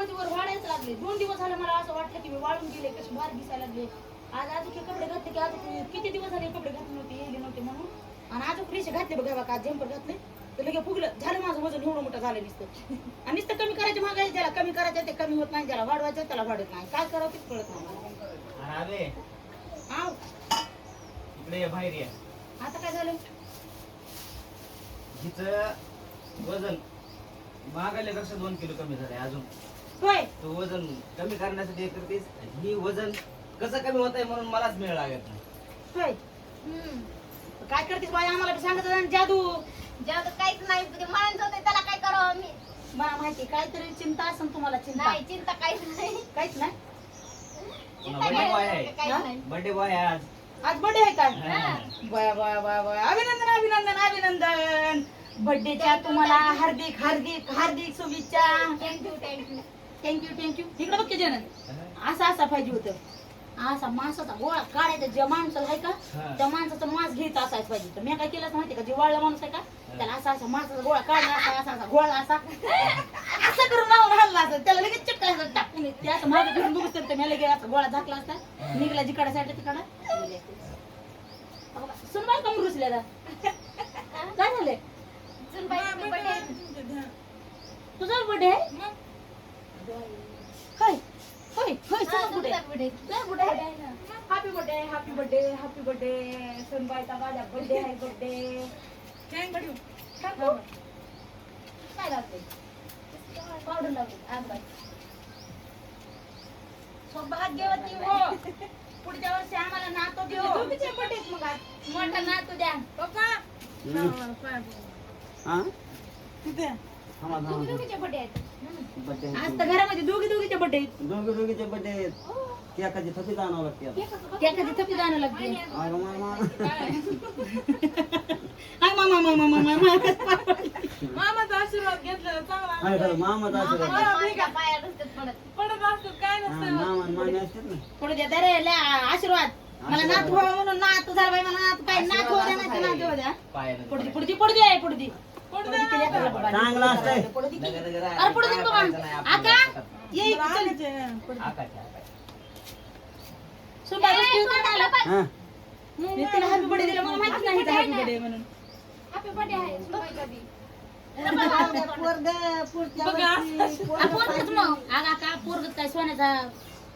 मध्ये वर वाढायच लागले. 2 दिवस झाले मला असं वाटलं की मी वाळून गेले, कशी बाहेर दिसायला लागले. आज अजून कपडे घातले की अजून किती दिवस झाले कपडे घातले नव्हते, येले नव्हते म्हणून. आणि अजून फ्रेश घातले बघा का जम्पर घातले तर लगे फुगलं झालं. माझं वजन एवढं मोठं झालं नुसतं. आणि नुसतं कमी करायचे मागायचे, ज्याला कमी करायचं ते कमी होत नाही, ज्याला वाढवायचं त्याला वाढत नाही. काय करावं तेच कळत नाही. आव इकडे बाहेर ये. आता काय झालं? हिचं वजन मागायल्यापेक्षा 2 किलो कमी झालंय अजून. होय तो वजन कमी करण्यासाठी हे करतेस. ही वजन कसं कमी होत आहे म्हणून मलाच मिळ लागत नाही. होय काय करतेस बाई? आम्हाला बी सांगत होता ना, जादू जेव्हा काहीच नाही ते माणसं होते त्याला काय करावं मी. मला माहिती काहीतरी चिंता असेल तुम्हाला. चिंता नाही चिंता काहीच नाही. काहीच नाही. चिंता बर्थडे बॉय आहे. काहीच नाही. बर्थडे बॉय आहे आज. आज बर्थडे आहे काय? हा. बया बया बया बया अभिनंदन अभिनंदन अभिनंदन. बर्थडेच्या तुम्हाला हार्दिक हार्दिक हार्दिक शुभेच्छा. Thank you thank you. Thank you thank you. इकडे बघ की जनन असा असा पाहिजे होतं. असा मांसाचा गोळा काढायचा. ज्या माणसाला आहे का त्या माणसाचा मांस घ्यायचा असायच पाहिजे. तर मी काय केलं माहिती का, जे वाळला माणूस आहे का त्याला असा असा मांसाचा गोळा काढला, असा असा असा गोळा असा असं करून लावून हल्ला असं त्याला लगेच चिपकायचं टाकून ते असं मागे फिरून बघू तर मी लगेच असा गोळा झाकला असता निघला जिकडा साईड तिकडा. सुनबाई कमी रुसल्या काय झालंय? सुनबाईचा बर्थडे. तुझा बर्थडे आहे? होय होय होय तुझा birthday happy birthday happy birthday happy birthday. सुनबाईचा माझा बर्थडे आहे. Birthday thank you. काय लागते? पावडर लावते आज बाई सोबत घेवती हो. पुढच्या वर्षी आम्हाला नातू देऊ. तुमचे बर्थडे मग आज मोठा नातू द्या पप्पा. हा तिथे दोघीचे बर्थडे आहेत. बर्थडे आज तर घरामध्ये दोघीचे बर्थडे आहेत. दोघीचे बर्थडे आहेत. केकाची थपी आणावं लागते. केकाची थपी जाणं लागते. अगं मामा. हाय मामा मामा मामा मामाचा आशीर्वाद घेतलेला चांगला. काय खरं मामाचा आशीर्वाद. माझ्या पाया नुसतेच पडत. पडत असतात काय हा, नसतं. मामा आणि मामी असतात ना. पुढे द्या रे आशीर्वाद. मला नात व्हावं म्हणून नात झालं बाई. मला नात काय नात होऊ द्या नाही नात होऊ द्या. पुढे पुढे पुढे आहे पुढे चांगला असतंय. अरे पुढे दे बाबा. आका ये हा. मी तिला हॅपी बर्थडे दिला मला माहिती नाही हॅपी बर्थडे म्हणून. हॅपी बर्थडे आहे सुनबाईचा बी. पोरग काय सोन्याचा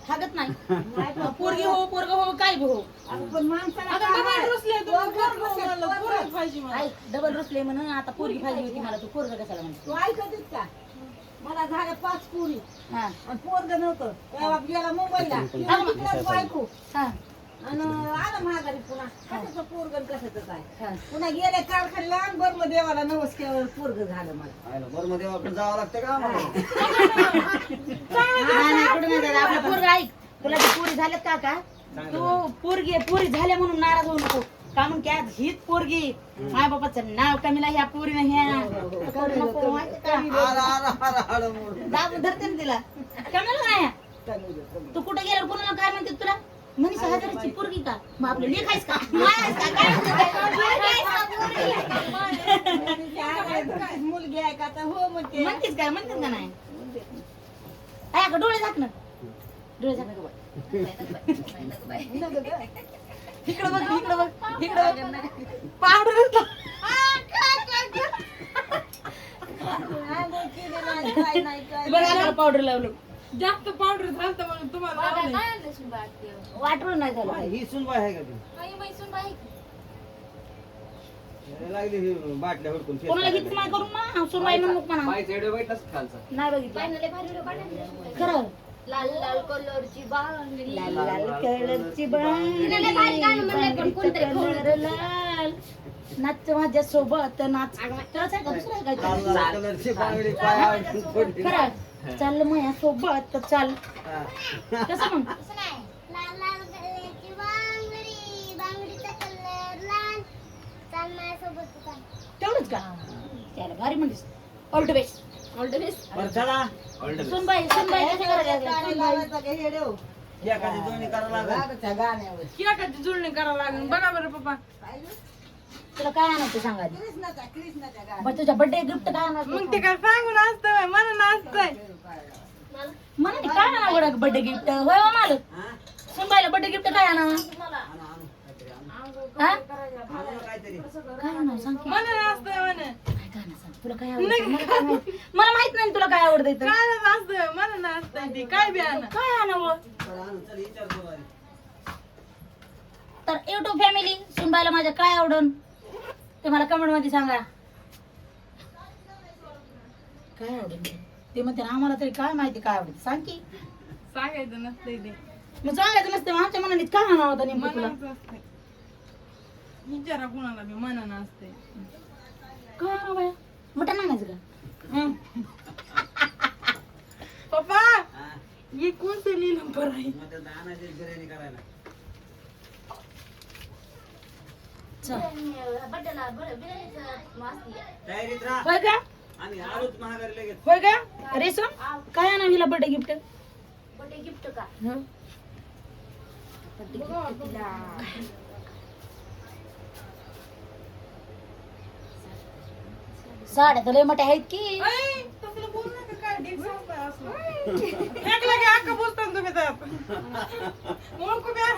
हागत नाही. पोरगी हो पोरग हो काय बी हो. आता डबल रुसले तर पोरगं पोरगं पाहिजे मला. डबल रुसले म्हणून आता पोरगी पाहिजे होती मला. तू पोरग कशाला म्हणतो? तू ऐकतच का? मला झालं 5 पोरी हा आणि पोरग नव्हतं. तेव्हा गेला मुंबईला तिकडंच बायको हा आणि आलं महागारी पुन्हा. कशाचं पोरग कशाचं काय. हा. पुन्हा गेले कारखान्याला आणि बर्म देवाला नमस्कार पोरग झालं मला. बरं मध्ये आपण जावं लागतं का आम्हाला? नाही कुठे नाही जात. आपला पोरग ऐक. तुला ते पोरी झाल्यात का का तू पोरी झाल्या म्हणून नाराज होऊ नको. का म्हणून की आज हीच पोरगी माय बापाचं नाव कमीला ह्या पोरीनं ह्या करू नको माहिती का? दाब धरते ना तिला कमीला नाही. तू कुठे गेल्यावर कोणाला काय म्हणते तुला? मनीषा हजाराची पोरगी का? मग आपलं लेखायच का? मायाच का? काय म्हणते? मुलगी आहे का तर हो म्हणते. म्हणतेच काय म्हणतेच का नाही? ऐका डोळे झाक ना. डोळे झाक इकडं बघ इकडं बघ इकडं बघ. पावडर काय नाही काय बघा पावडर लावलं. जास्त पावडर झालं म्हणून तुम्हाला बघा लावलंय. काय आणलं सुनबाई? वाटरून नाही झालं. ही सुनबाई आहे का ती? काही बाई सुनबाई. लागली ही बाटल्या हुडकून फेस कोणाला करायला. गीत नाही करून ना सुरवाई म्हणून म्हणा. बाईचा व्हिडिओ बघितलास का खालचा? नाही बघितलं बाईनं भारी व्हिडिओ काढला. खरं. लाल लाल कलरची बांगडी. लाल लाल कलरची तिला लय भारी गाणं म्हणलंय पण कोणतरी कलर लाल नाच माझ्या सोबत नाच. खरंच आहे का दुसरं आहे काय? लाल कलरची बांगडी पायावर पडली. खरं चल माझ्या सोबत चल. हा. कसं मग? असं नाही. लाल लाल कलरची बांगडी. बांगडीचा कलर लाल. चाल माझ्यासोबत चाल. तेवढंच का? त्याला भारी म्हणतेस. All the best. All the best. बरं चला. All the best. सुनबाई सुनबाई कसं करायचं? गाणी लावायचं का हे देव? एखादी जोडणी करावं लागेल. रागाच्या गाण्यावर केकाची जुळणी करावं लागेल. बघा बरं पप्पा. तुला काय आणायचं सांगा आधी. कृष्णाच्या गाण्या मग तुझ्या बर्थडे गिफ्ट काय आणायचं? मग ते काय सांगून असतं मला नाचतंय. मला म्हणा ती काय आणा बर्थडे गिफ्ट होय हो मालक हा? सुनबाईला बर्थडे गिफ्ट काय आणा आणू काहीतरी आणू. हा आणू ना काहीतरी. काय आणा सांग की. म्हणून असतंय म्हणे काय काय आणा सांग तुला काय आवडतं मला माहित नाही तुला काय आवडतं इथं. काय असतंय म्हणून असतंय ती काय बी आणा काय आणावं चल आणू, चल विचारतो आधी. तर युट्यूब फॅमिली सुनबाईला माझ्या काय आवडन ते मला कमेंट मध्ये सांगा काय आवडेल ते म्हणते ना आम्हाला तरी काय माहिती काय आवडतं सांग की सांगायचं नसतंय ते मग सांगायचं नसतं मग आमच्या मनाने काय आणावं होतं नेमकं तुला मनाचं असतंय विचारा कुणाला बी मनानं असतंय काय आणावं बाया मटण आणायचं का हं. पप्पा हा? हे कोणतं लिहिलं बरं आहे मग त्याचं आणायचं बिर्याणी करायला. चल. तयारीत राहा. होय का आम्ही आलोच महागारी लगेच. होय का रेशम काय आणावं हिला बर्थडे गिफ्ट साड्या तर लय मोठ्या आहेत की ऐ, तसलं बोल नका काय डिक्स असतंय असलं. फेकलं की अख्खं बोलताना तुम्ही त्यात ओळखू द्या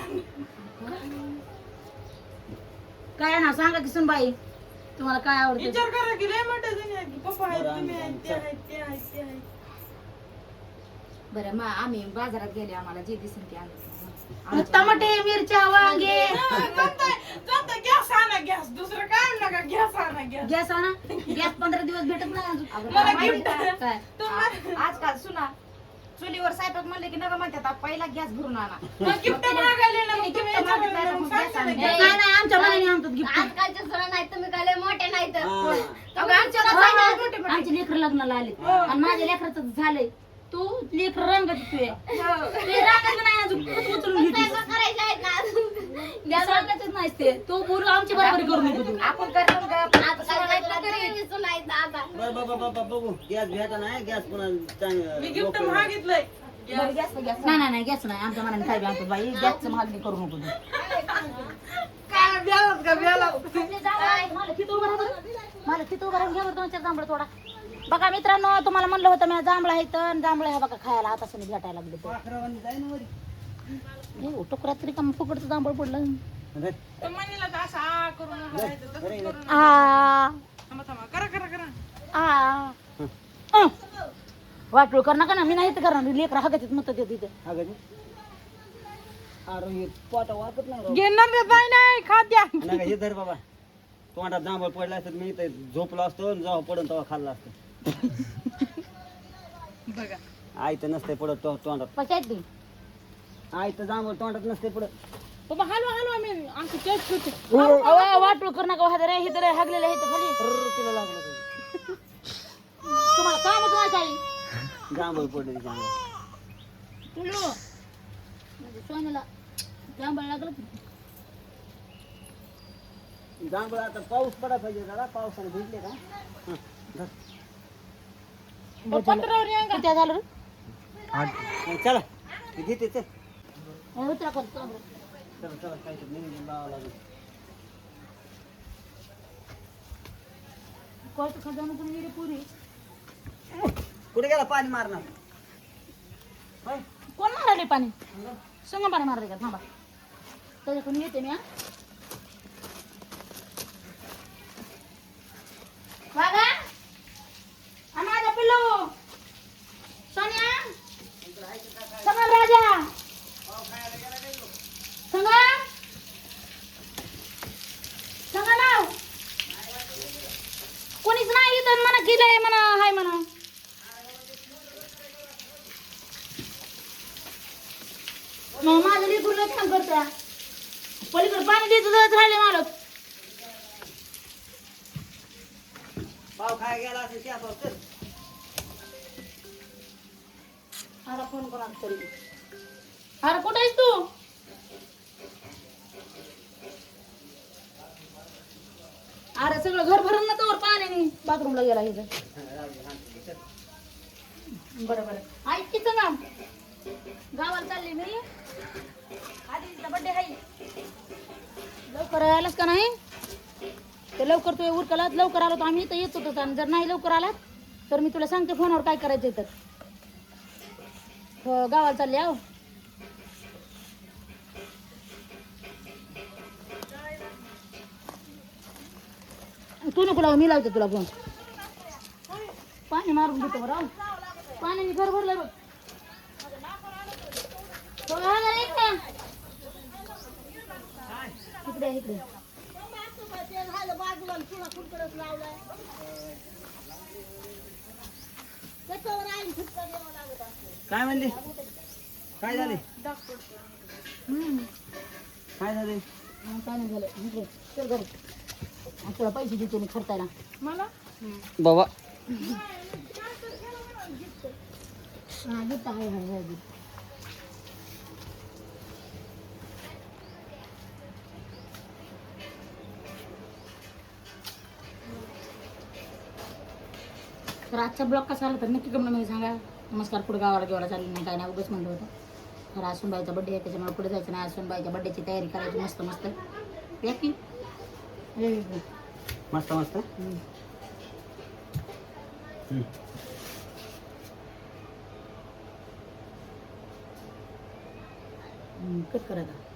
काय ना सांगा की सुनबाई तुम्हाला काय आवडतं विचार करा की लय मोठे जणी आहेत की पप्पा आहेत तुम्ही आहेत ते आहेत ते आहेत ते आहेत बरं मग आम्ही बाजारात गेले आम्हाला जे दिसेल ते आणलं टमाटे मिरच्या वांगे चालतंय गॅस आणा गॅस दुसरं काय नका गॅस आणा गॅस गॅस आणा गॅस 15 दिवस भेटत नाही अजून. मला गिफ्ट काय आजकाल सुना चुलीवर स्वयंपाक म्हणले की नका म्हणतात पहिला गॅस भरून आणा गिफ्ट मागायला ना मग तुम्ही विचारलं मग सांगा ना काय नाही आमच्या मनाने आणतात गिफ्ट आजकालचे सण नाही तुम्ही काय लय मोठे नाही तर हा. आमचे लेकर लग्नाला आले आणि माझ्या लेकराचं झालंय तू लेकर रंग ते रंगाचं नाही अजून तूच उचलून घेतली करायचे आहेत ना सांगायचंच नाही ते तो पूर्ण आमची बरोबरी करू नको तू आपण करतो का आजकाल काय सुनायचं आता बघू बघू गॅस भेटा नाही गॅस पुन्हा मी गिफ्ट मागितलंय नाही गॅस नाही आमच्या मनाने काय बी आणतो बाई गॅसचं मागणी करू नको तू काय ब्यालात का ब्यालात मला किती उभं राहून घ्या बरं 2-4 जांभळं थोडा बघा मित्रांनो तुम्हाला म्हणलं होतं मी जांभळं आहे तर जांभळं आहे बघा खायला आता भेटायला लागले तर पाखरावानी जाय ना वरी. हो टोकऱ्यात तरी का फुकटचं जांभळ पडलं धर. तर म्हणीला तर असं आ करू नका राहायचं, तसंच करू नका. आ थांबा थांबा करा करा करा आ वाटलं कर नका ना मी नाही तर करणार लेकर हागत मत देत तिथे हा गं. अरे हे पोटा वाटत नाही राव. घेणार नाही खाद्या नका हे धर बाबा तोंडात जांभळ पडला असतं मी इथं झोपलो असतो आणि जेव्हा पडून तेव्हा खाल्ला असतो बघा आई तर नसते पडत तोंडात पचायत ती आई तर जांभळ तोंडात नसते पडत बाबा हलवा हलवा मी आमची केक होते वाटलं कर नका हात रे हे तर हागलेलं आहे तर खाली तिला लागलं ते. तुम्हाला काय नाही तुम्हाला काही जांभळ पडले जांभळ तुलो म्हणजे सोन्याला जांभळ लागलं जांभळ आता पाऊस पडा पाहिजे जरा पावसाने भिजले का हं, धर. पत्रावर या का? किती झालं रे चला हे घेते चल उतरा करतो चला चला काहीतरी नियोजन लावावं लागेल कोर्ट खजाना पण गेली पुरी कुठे गेला पाणी मारणार होय? कोण मारले पाणी संग पाणी मारले का थांबा त्याच्याकडून येते मी हा बघा माझा पिल्लू सोन्या संगम राजा संगम संगम कोणीच नाही तर म्हणा केलंय म्हणा हाय म्हणा माझं लिखून छान करता पलीकडे पाणी द्यायचं राहिले मालक पाव खाय गेला असेल त्या पाव चल अरे फोन कोणा तरी अरे कुठे आहेस तू अरे सगळं घर भरून ना तोवर पाण्याने बाथरूमला गेला इथं बरं बरं ऐक किती ना गावाला चालली मी आधी बड्डे आहे लवकर आलास का नाही ते लवकर तू उरकलात लवकर आलो तर आम्ही इथं येत होतो आणि जर नाही लवकर आलात तर मी तुला सांगते फोनवर काय करायचं तर गावाला चालले आहो. तू नको लावू, मी लावते तुला फोन. पाणी मारून देतो बरं. पाण्याने घर भरलं बघ. हो, हा जरा इकडे. इकडे इकडे. काय म्हणले? काय झाले? काय झाले? काय नाही झालं. इकडे चल घरी. आणि तुला पैसे देतो मी खर्चायला. मला बाबा हा गिफ्ट आहे. हा गिफ्ट. तर आजचा ब्लॉग कसा आला तर नक्की कमेंट मध्ये सांगा. नमस्कार. पुढे गावाला गेवाला चालली नाही काय नाही, उगाच म्हणलं होतं. तर आज सुनबाईचा बड्डे आहे त्याच्यामुळे पुढे जायचं नाही. आज सुनबाईच्या बड्डेची तयारी करायची मस्त मस्त. या की मस्त मस्त. कट करा आता.